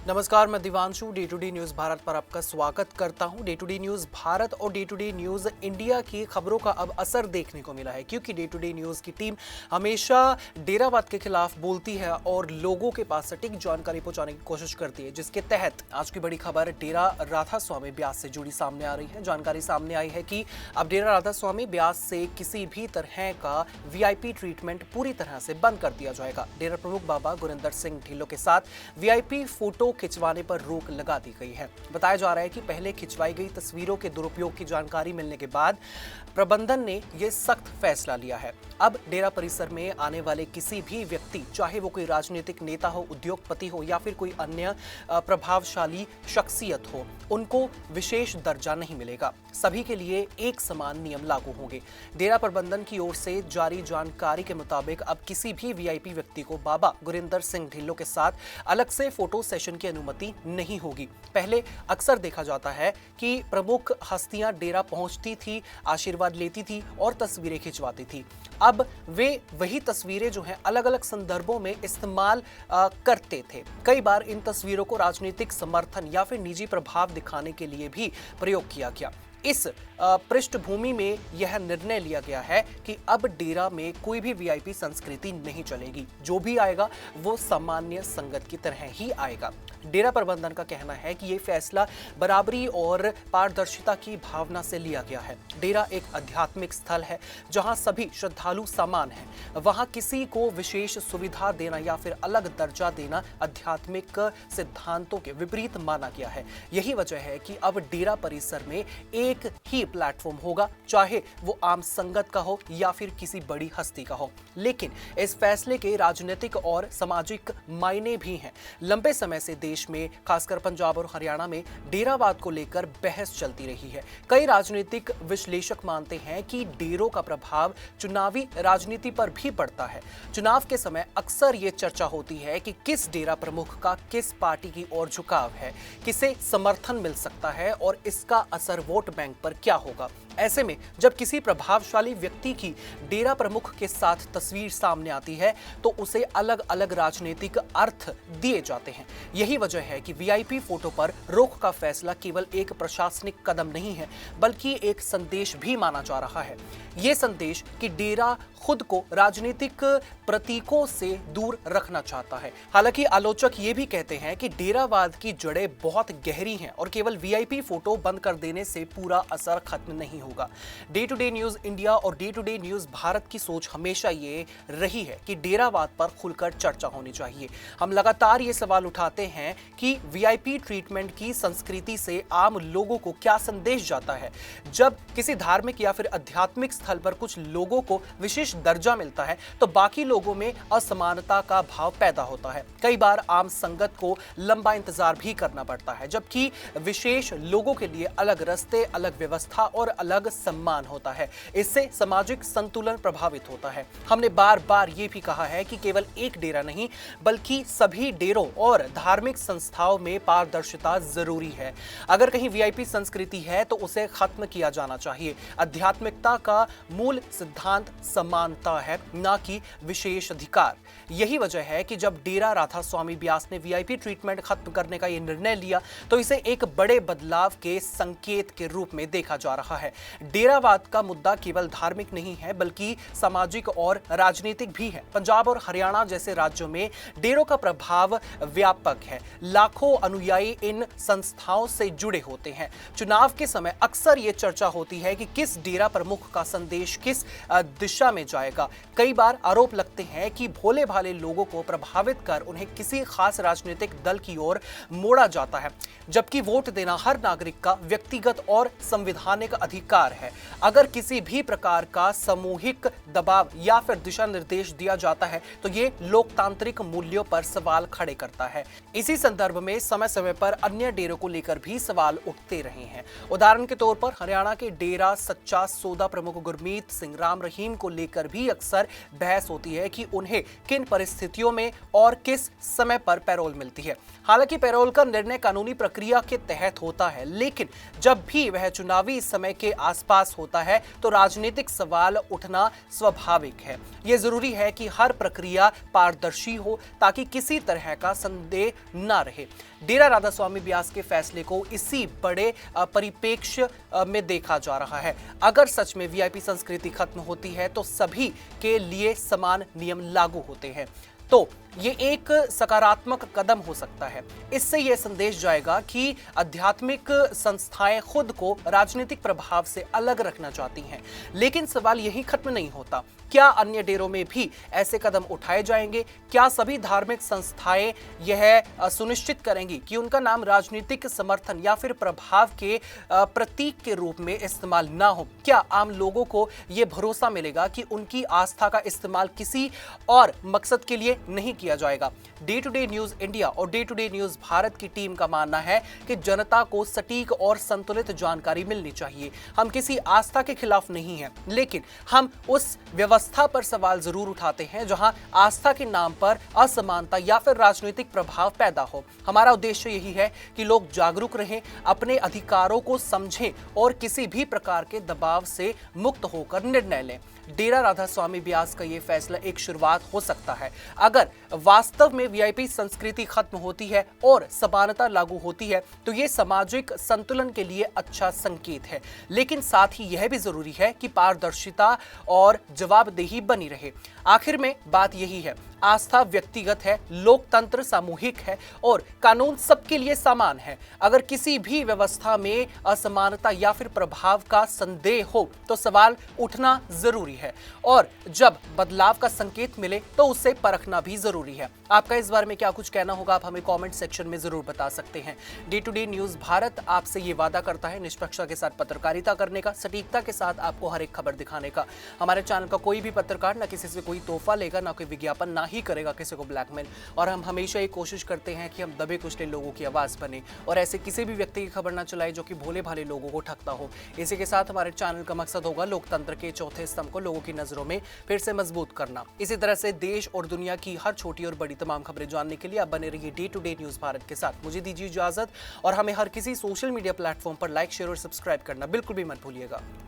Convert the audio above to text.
नमस्कार, मैं Divanshu day to day news Bharat पर आपका स्वागत करता हूं। Day to day news Bharat और day to day news India की खबरों का अब असर देखने को मिला है, क्योंकि डे टू डे न्यूज़ की टीम हमेशा डेरावाद के खिलाफ बोलती है और लोगों के पास सटीक जानकारी पहुंचाने की कोशिश करती है, जिसके तहत आज की बड़ी खबर डेरा राधा स्वामी ब्यास से जुड़ी सामने आ रही है। जानकारी सामने आई है कि अब डेरा राधा स्वामी ब्यास से किसी भी तरह का वीआईपी ट्रीटमेंट पूरी तरह से बंद कर दिया जाएगा। डेरा प्रमुख बाबा गुरिंदर सिंह ढिल्लों के साथ वीआईपी फोटो खिंचवाने पर रोक लगा दी गई है। बताया जा रहा है कि पहले खिंचवाई गई तस्वीरों के दुरुपयोग की जानकारी मिलने के बाद प्रबंधन ने यह सख्त फैसला लिया है। अब डेरा परिसर में आने वाले किसी भी व्यक्ति, चाहे वो कोई राजनीतिक नेता हो, उद्योगपति हो या फिर कोई अन्य प्रभावशाली शख्सियत हो, उनको विशेष दर्जा नहीं मिलेगा। सभी के लिए एक समान नियम लागू होंगे। डेरा प्रबंधन की ओर से जारी जानकारी के मुताबिक अब किसी भी वीआईपी व्यक्ति को बाबा गुरिंदर सिंह ढिल्लों के साथ अलग से फोटो सेशन की अनुमति नहीं होगी। पहले अक्सर देखा जाता है कि प्रमुख हस्तियां डेरा पहुंचती थी, आशीर्वाद लेती थी और तस्वीरें खिंचवाती थी। अब वे वही तस्वीरें जो हैं अलग अलग संदर्भों में इस्तेमाल करते थे। कई बार इन तस्वीरों को राजनीतिक समर्थन या फिर निजी प्रभाव दिखाने के लिए भी प्रयोग किया गया। इस पृष्ठभूमि में यह निर्णय लिया गया है कि अब डेरा में कोई भी वीआईपी संस्कृति नहीं चलेगी। जो भी आएगा वो सामान्य संगत की तरह ही आएगा। डेरा प्रबंधन का कहना है कि ये फैसला बराबरी और पारदर्शिता की भावना से लिया गया है। डेरा एक आध्यात्मिक स्थल है जहां सभी श्रद्धालु समान हैं। वहां किसी को विशेष सुविधा देना या फिर अलग दर्जा देना आध्यात्मिक सिद्धांतों के विपरीत माना गया है। यही वजह है कि अब डेरा परिसर में एक ही प्लेटफॉर्म होगा, चाहे वो आम संगत का हो या फिर किसी बड़ी हस्ती का हो। लेकिन इस फैसले के राजनीतिक और सामाजिक मायने भी हैं। लंबे समय से देश में, खासकर पंजाब और हरियाणा में डेरावाद को लेकर बहस चलती रही है। कई राजनीतिक विश्लेषक मानते हैं कि डेरों का प्रभाव चुनावी राजनीति पर भी पड़ता है। चुनाव के समय अक्सर ये चर्चा होती है कि किस डेरा प्रमुख का किस पार्टी की ओर झुकाव है, किसे समर्थन मिल सकता है और इसका असर वोट बैंक पर क्या होगा। ऐसे में जब किसी प्रभावशाली व्यक्ति की डेरा प्रमुख के साथ तस्वीर सामने आती है तो उसे अलग अलग राजनीतिक अर्थ दिए जाते हैं। यही वजह है कि वीआईपी फोटो पर रोक का फैसला केवल एक प्रशासनिक कदम नहीं है, बल्कि एक संदेश भी माना जा रहा है। ये संदेश कि डेरा खुद को राजनीतिक प्रतीकों से दूर रखना चाहता है। हालांकि आलोचक ये भी कहते हैं कि डेरावाद की जड़ें बहुत गहरी हैं और केवल वीआईपी फोटो बंद कर देने से पूरा असर खत्म नहीं होगा। Day to day news India और day to day news Bharat की सोच हमेशा ये रही है कि डेरावाद पर खुलकर चर्चा होनी चाहिए। हम लगातार ये सवाल उठाते हैं कि वीआईपी ट्रीटमेंट की संस्कृति से आम लोगों को क्या संदेश जाता है। जब किसी धार्मिक या फिर आध्यात्मिक स्थल पर कुछ लोगों को विशेष दर्जा मिलता है तो बाकी लोगों में असमानता का भाव पैदा होता है। कई बार आम संगत को लंबा इंतजार भी करना पड़ता है, जबकि विशेष लोगों के लिए अलग रास्ते, अलग व्यवस्था और अलग सम्मान होता है। इससे सामाजिक संतुलन प्रभावित होता है। हमने बार बार ये भी कहा है कि केवल एक डेरा नहीं, बल्कि सभी डेरों और धार्मिक संस्थाओं में पारदर्शिता जरूरी है। अगर कहीं वीआईपी संस्कृति है तो उसे खत्म किया जाना चाहिए। आध्यात्मिकता का मूल सिद्धांत समानता है, ना कि विशेष अधिकार। यही वजह है कि जब डेरा राधा स्वामी ब्यास ने वीआईपी ट्रीटमेंट खत्म करने का यह निर्णय लिया तो इसे एक बड़े बदलाव के संकेत के रूप में देखा जा रहा है। डेरावाद का मुद्दा केवल धार्मिक नहीं है, बल्कि सामाजिक और राजनीतिक भी है। पंजाब और हरियाणा जैसे राज्यों में डेरों का प्रभाव व्यापक है। लाखों अनुयायी इन संस्थाओं से जुड़े होते हैं। चुनाव के समय अक्सर यह चर्चा होती है कि किस डेरा प्रमुख का संदेश किस दिशा में जाएगा। कई बार आरोप लगते हैं कि भोले भाले लोगों को प्रभावित कर उन्हें किसी खास राजनीतिक दल की ओर मोड़ा जाता है, जबकि वोट देना हर नागरिक का व्यक्तिगत और संवैधानिक अधिकार है। अगर किसी भी प्रकार का सामूहिक दबाव या फिर दिशा निर्देश दिया जाता है तो ये लोकतांत्रिक मूल्यों पर सवाल खड़े करता है। इसी संदर्भ में समय समय पर अन्य डेरों को लेकर भी सवाल उठते रहे हैं। उदाहरण के तौर पर हरियाणा के डेरा सच्चा सौदा प्रमुख गुरमीत सिंह राम रहीम को लेकर भी अक्सर बहस होती है कि उन्हें किन परिस्थितियों में और किस समय पर पैरोल मिलती है। हालांकि पैरोल का निर्णय कानूनी प्रक्रिया के तहत होता है, लेकिन जब भी वह चुनावी समय के आसपास होता है तो राजनीतिक सवाल उठना स्वाभाविक है। यह जरूरी है कि हर प्रक्रिया पारदर्शी हो ताकि किसी तरह का संदेह न रहे। डेरा राधा स्वामी ब्यास के फैसले को इसी बड़े परिप्रेक्ष्य में देखा जा रहा है। अगर सच में वीआईपी संस्कृति खत्म होती है तो सभी के लिए समान नियम लागू होते हैं, तो ये एक सकारात्मक कदम हो सकता है। इससे यह संदेश जाएगा कि आध्यात्मिक संस्थाएं खुद को राजनीतिक प्रभाव से अलग रखना चाहती हैं। लेकिन सवाल यही खत्म नहीं होता। क्या अन्य डेरों में भी ऐसे कदम उठाए जाएंगे? क्या सभी धार्मिक संस्थाएं यह सुनिश्चित करेंगी कि उनका नाम राजनीतिक समर्थन या फिर प्रभाव के प्रतीक के रूप में इस्तेमाल ना हो? क्या आम लोगों को यह भरोसा मिलेगा कि उनकी आस्था का इस्तेमाल किसी और मकसद के लिए नहीं किया जाएगा? Day to day news India और day to day news Bharat की टीम का मानना है कि जनता को सटीक और संतुलित जानकारी मिलनी चाहिए। हम किसी आस्था के खिलाफ नहीं हैं, लेकिन हम उस व्यवस्था पर सवाल जरूर उठाते हैं जहां आस्था के नाम पर असमानता या फिर राजनीतिक प्रभाव पैदा हो। हमारा उद्देश्य यही है कि लोग जागरूक रहें, अपने अधिकारों को समझें और किसी भी प्रकार के दबाव से मुक्त होकर निर्णय लें। डेरा राधा स्वामी ब्यास का यह फैसला एक शुरुआत हो सकता है। अगर वास्तव में वीआईपी संस्कृति खत्म होती है और समानता लागू होती है तो यह सामाजिक संतुलन के लिए अच्छा संकेत है। लेकिन साथ ही यह भी जरूरी है कि पारदर्शिता और जवाबदेही बनी रहे। आखिर में बात यही है, आस्था व्यक्तिगत है, लोकतंत्र सामूहिक है और कानून सबके लिए समान है। अगर किसी भी व्यवस्था में असमानता या फिर प्रभाव का संदेह हो तो सवाल उठना जरूरी है और जब बदलाव का संकेत मिले तो उसे परखना भी जरूरी है। आपका इस बारे में क्या कुछ कहना होगा, आप हमें कमेंट सेक्शन में जरूर बता सकते हैं। Day to day news Bharat आपसे ये वादा करता है निष्पक्षता के साथ पत्रकारिता करने का, सटीकता के साथ आपको हर एक खबर दिखाने का। हमारे चैनल का कोई भी पत्रकार न किसी से कोई तोहफा लेगा, ना कोई विज्ञापन, ना ही करेगा किसी को ब्लैकमेल। और हम हमेशा ये कोशिश करते हैं कि हम दबे कुचले लोगों की आवाज बने और ऐसे किसी भी व्यक्ति की खबर ना चलाए जो कि भोले भाले लोगों को ठगता हो। इसी के साथ हमारे चैनल का मकसद होगा लोकतंत्र के चौथे स्तंभ को लोगों की नजरों में फिर से मजबूत करना। इसी तरह से देश और दुनिया की हर छोटी और बड़ी तमाम खबरें जानने के लिए आप बने रहिए day to day news Bharat के साथ। मुझे दीजिए इजाजत और हमें हर किसी सोशल मीडिया प्लेटफॉर्म पर लाइक, शेयर और सब्सक्राइब करना बिल्कुल भी मत भूलिएगा।